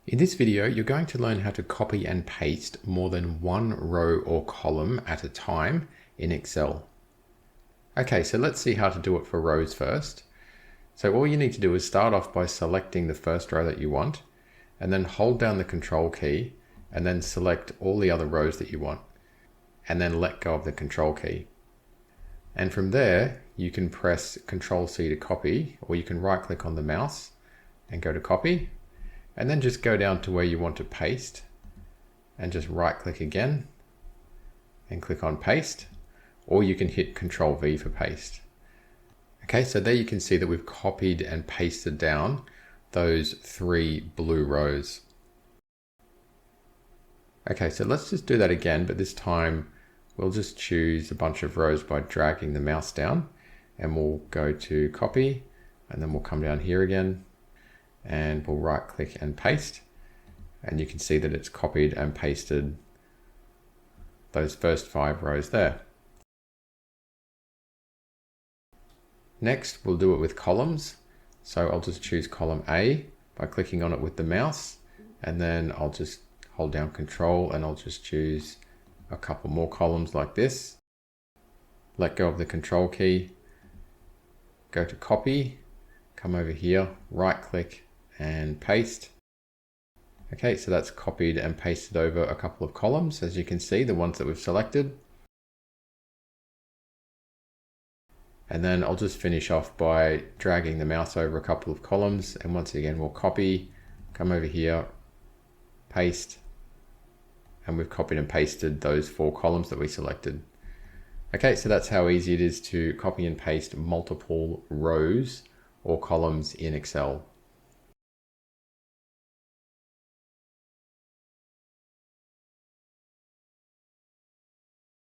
In this video, you're going to learn how to copy and paste more than one row or column at a time in Excel. Okay, so let's see how to do it for rows first. So all you need to do is start off by selecting the first row that you want, and then hold down the Control key, and then select all the other rows that you want, and then let go of the Control key. And from there, you can press Control C to copy, or you can right click on the mouse and go to copy. And then just go down to where you want to paste and just right click again and click on paste, or you can hit Control V for paste. Okay, so there you can see that we've copied and pasted down those 3 blue rows. Okay, so let's just do that again, but this time we'll just choose a bunch of rows by dragging the mouse down, and we'll go to copy, and then we'll come down here again, and we'll right click and paste, and you can see that it's copied and pasted those first 5 rows there. Next, we'll do it with columns. So I'll just choose column A by clicking on it with the mouse, and then I'll just hold down Control and I'll just choose a couple more columns like this. Let go of the Control key, go to copy, come over here, right click and paste. Okay, so that's copied and pasted over a couple of columns, as you can see, the ones that we've selected. And then I'll just finish off by dragging the mouse over a couple of columns, and once again we'll copy, come over here, paste, and we've copied and pasted those 4 columns that we selected. Okay, so that's how easy it is to copy and paste multiple rows or columns in Excel.